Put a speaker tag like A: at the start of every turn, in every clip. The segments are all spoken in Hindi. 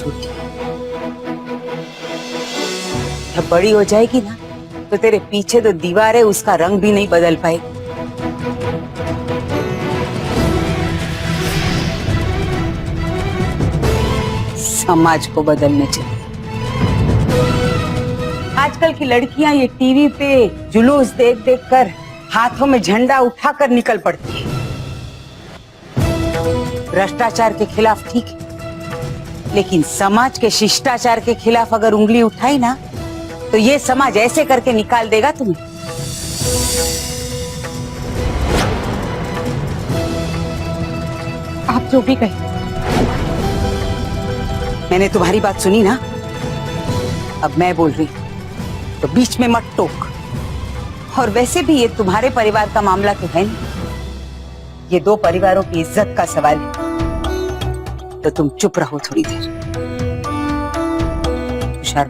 A: छोटी जब बड़ी हो जाएगी ना तो तेरे पीछे तो दीवार है, उसका रंग भी नहीं बदल पाएगी। समाज को बदलने चाहिए। आजकल की लड़कियां ये टीवी पे जुलूस देख देख कर हाथों में झंडा उठाकर निकल पड़ती है। भ्रष्टाचार के खिलाफ ठीक है, लेकिन समाज के शिष्टाचार के खिलाफ अगर उंगली उठाई ना तो ये समाज ऐसे करके निकाल देगा तुम्हें।
B: आप जो भी कहें।
A: मैंने तुम्हारी बात सुनी ना, अब मैं बोल रही तो बीच में मत टोक। और वैसे भी ये तुम्हारे परिवार का मामला तो है नहीं, ये दो परिवारों की इज्जत का सवाल है। तो तुम चुप रहो थोड़ी देर। तुषार,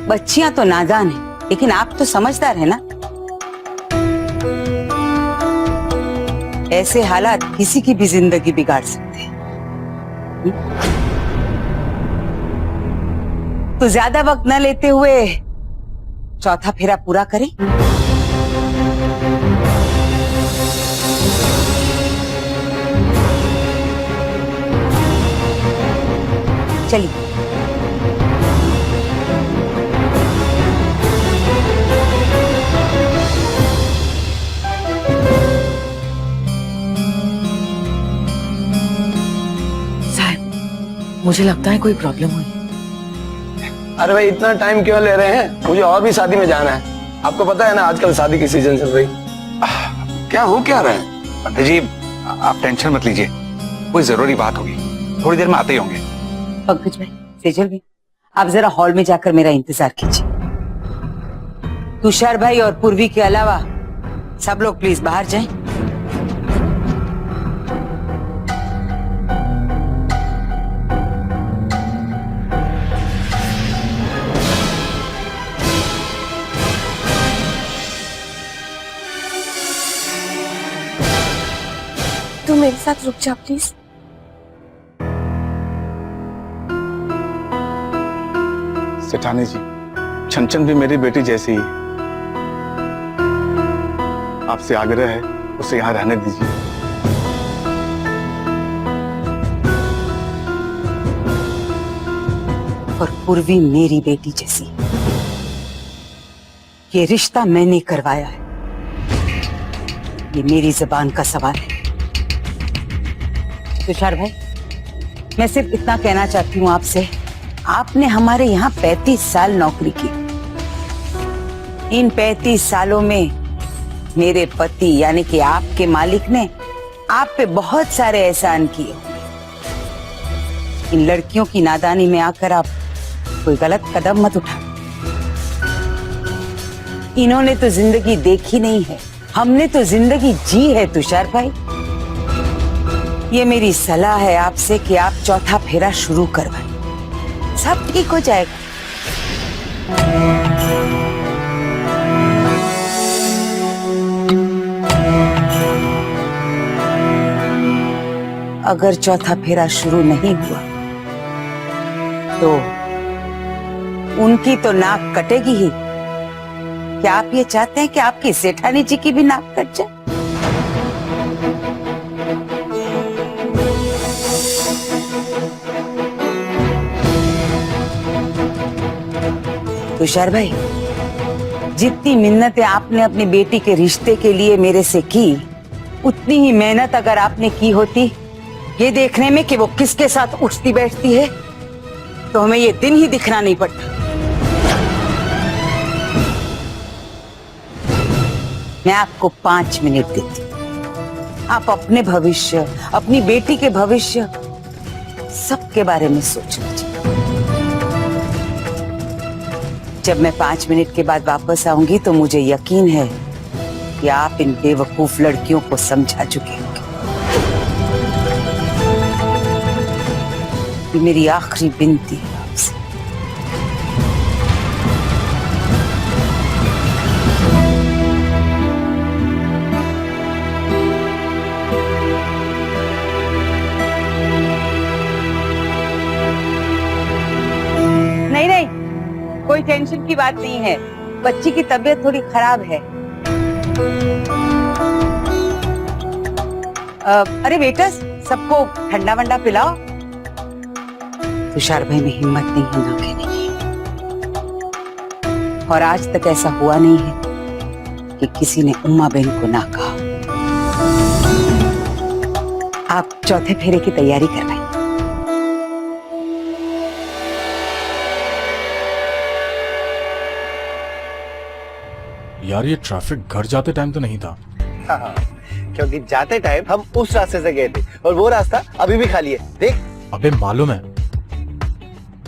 A: बच्चियां तो नादान है, लेकिन आप तो समझदार है ना। ऐसे हालात किसी की भी जिंदगी बिगाड़ सकते हैं। तो ज्यादा वक्त न लेते हुए चौथा फेरा पूरा करें। चलिए।
B: साहब, मुझे लगता है कोई प्रॉब्लम हुई।
C: अरे भाई इतना टाइम क्यों ले रहे हैं? मुझे और भी शादी में जाना है। आपको पता है ना आजकल शादी की सीजन चल रही। क्या हो क्या रहा है?
D: पंडित जी आप टेंशन मत लीजिए, कोई जरूरी बात होगी, थोड़ी देर में आते ही होंगे।
A: पंकज भाई, सेजल भी, आप जरा हॉल में जाकर मेरा इंतजार कीजिए। तुषार भाई और पूर्वी के अलावा सब लोग प्लीज बाहर जाएं।
B: तू मेरे साथ रुक जा प्लीज।
D: सेठानी जी, छनछन भी मेरी बेटी जैसी ही, आपसे आग्रह है उसे यहाँ रहने दीजिए।
A: और पूर्वी मेरी बेटी जैसी। ये रिश्ता मैंने करवाया है, ये मेरी जुबान का सवाल है। तुषार भाई, मैं सिर्फ इतना कहना चाहती हूँ आपसे, आपने हमारे यहाँ 35 साल नौकरी की। इन 35 सालों में मेरे पति यानी कि आपके मालिक ने आप पे बहुत सारे एहसान किए। इन लड़कियों की नादानी में आकर आप कोई गलत कदम मत उठा। इन्होंने तो जिंदगी देखी नहीं है, हमने तो जिंदगी जी है। तुषार भाई, ये मेरी सलाह है आपसे कि आप चौथा फेरा शुरू करवाएं, सब ठीक हो जाएगा। अगर चौथा फेरा शुरू नहीं हुआ तो उनकी तो नाक कटेगी ही। क्या आप ये चाहते हैं कि आपकी सेठानी जी की भी नाक कट जाए? तुषार भाई, जितनी मिन्नतें आपने अपनी बेटी के रिश्ते के लिए मेरे से की, उतनी ही मेहनत अगर आपने की होती ये देखने में कि वो किसके साथ उठती बैठती है, तो हमें ये दिन ही दिखना नहीं पड़ता। मैं आपको 5 मिनट देती हूं। आप अपने भविष्य, अपनी बेटी के भविष्य, सबके बारे में सोच लीजिए। जब मैं 5 मिनट के बाद वापस आऊंगी तो मुझे यकीन है कि आप इन बेवकूफ लड़कियों को समझा चुके होंगे। ये मेरी आखिरी विनती है आपसे। कोई टेंशन की बात नहीं है। बच्ची की तबीयत थोड़ी खराब है। अरे बेटा, सबको ठंडा वंडा पिलाओ। तुषार भाई में हिम्मत नहीं है ना कहने की, और आज तक ऐसा हुआ नहीं है कि किसी ने उमा बहन को ना कहा। आप चौथे फेरे की तैयारी कर रहे हैं।
E: यार ये ट्रैफिक घर जाते टाइम तो नहीं था।
F: हाँ, क्योंकि जाते टाइम हम उस रास्ते से गए थे और वो रास्ता अभी भी खाली है। देख।
E: अबे मालूम है,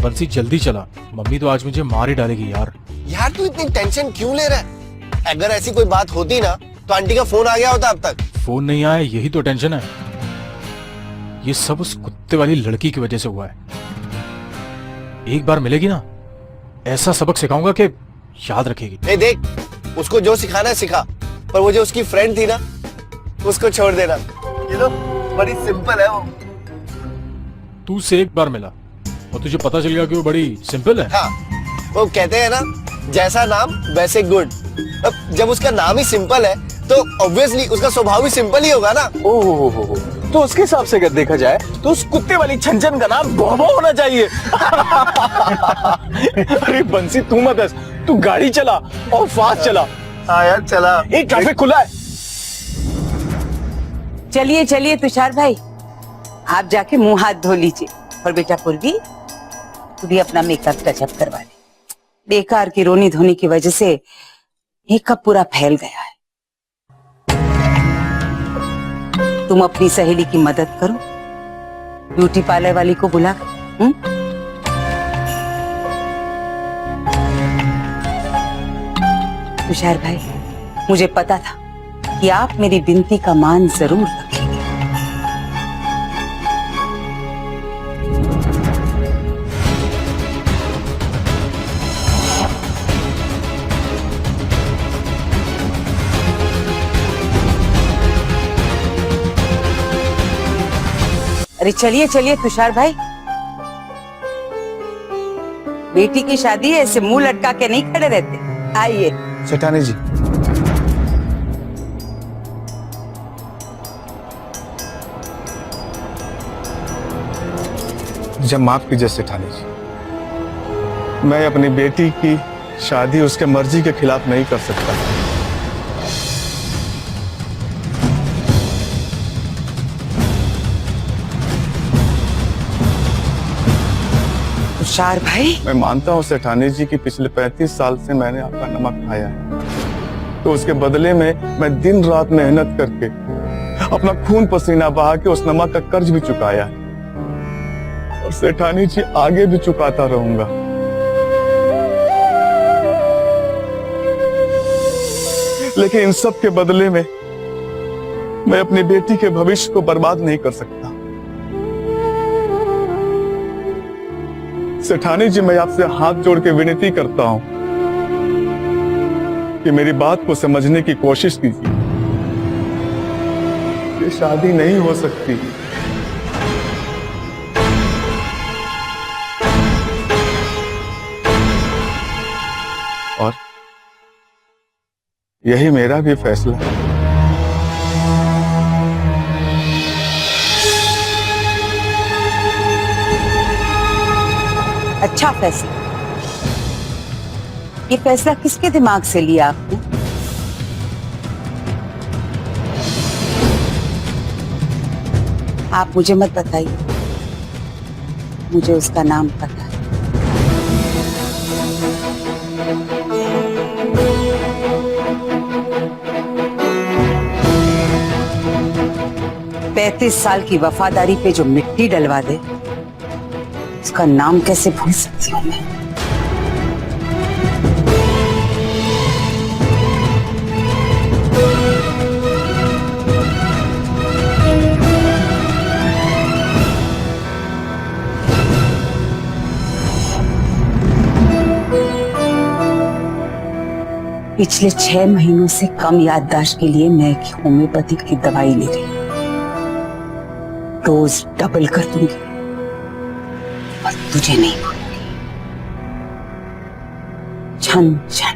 E: बंसी जल्दी चला, मम्मी तो आज मुझे मार ही डालेगी यार।
F: यार तू इतनी टेंशन क्यों ले रहा है? अगर ऐसी कोई बात होती ना तो आंटी का फोन आ गया होता अब तक।
E: फोन नहीं आया, यही तो टेंशन है। ये सब उस कुत्ते वाली लड़की की वजह से हुआ है। एक बार मिलेगी ना, ऐसा सबक सिखाऊंगा कि याद रखेगी।
F: ए देख, उसको जो सिखाना है सिखा, पर वो जो उसकी फ्रेंड थी ना, उसको छोड़ देना। ये लो, बड़ी सिंपल है वो।
E: तू से एक बार मिला और तुझे पता चल गया कि वो बड़ी सिंपल है।
F: हाँ, वो कहते हैं ना, जैसा नाम वैसे गुण। अब जब उसका नाम ही सिंपल है तो ऑब्वियसली उसका स्वभाव भी सिंपल ही होगा ना।
C: ओहो, तो उसके हिसाब से अगर देखा जाए तो उस कुत्ते वाली छंछन का नाम भौभौ होना चाहिए। अरे बंसी तू मत हंस, तू गाड़ी चला और फास्ट चला।
F: हाँ यार चला।
C: एक ट्रैफिक खुला है।
A: चलिए चलिए तुषार भाई, आप जाके मुंह हाथ धो लीजिए। और बेटा पूर्वी, तू भी अपना मेकअप टचअप करवा ले। बेकार की रोनी धोनी की वजह से मेकअप पूरा फैल गया है। तुम अपनी सहेली की मदद करो, ब्यूटी पार्लर वाली को बुला कर। तुषार भाई, मुझे पता था कि आप मेरी विनती का मान जरूर रखेंगे। अरे चलिए चलिए तुषार भाई, बेटी की शादी है, ऐसे मुंह लटका के नहीं खड़े रहते। आइए।
C: सेठानी जी,
G: मुझे माफ कीजिए सेठानी जी, मैं अपनी बेटी की शादी उसके मर्जी के खिलाफ नहीं कर सकता।
A: तुषार भाई,
G: मैं मानता हूँ सेठानी जी कि पिछले 35 साल से मैंने आपका नमक खाया है, तो उसके बदले में मैं दिन रात मेहनत करके अपना खून पसीना बहा के उस नमक का कर्ज भी चुकाया है, और सेठानी जी आगे भी चुकाता रहूंगा। लेकिन इन सब के बदले में मैं अपनी बेटी के भविष्य को बर्बाद नहीं कर सकता। सेठानी जी, मैं आपसे हाथ जोड़ के विनती करता हूं कि मेरी बात को समझने की कोशिश कीजिए। ये शादी नहीं हो सकती। और यही मेरा भी फैसला है।
A: अच्छा फैसला। ये फैसला किसके दिमाग से लिया आपने? आप मुझे मत बताइए, मुझे उसका नाम पता है। 35 साल की वफादारी पे जो मिट्टी डलवा दे, उसका नाम कैसे भूल सकती हूँ मैं। पिछले 6 महीनों से कम याददाश्त के लिए मैं एक होम्योपैथिक की दवाई ले रही हूँ। डोज डबल कर दूंगी और तुझे नहीं भूलूंगी। छन छन।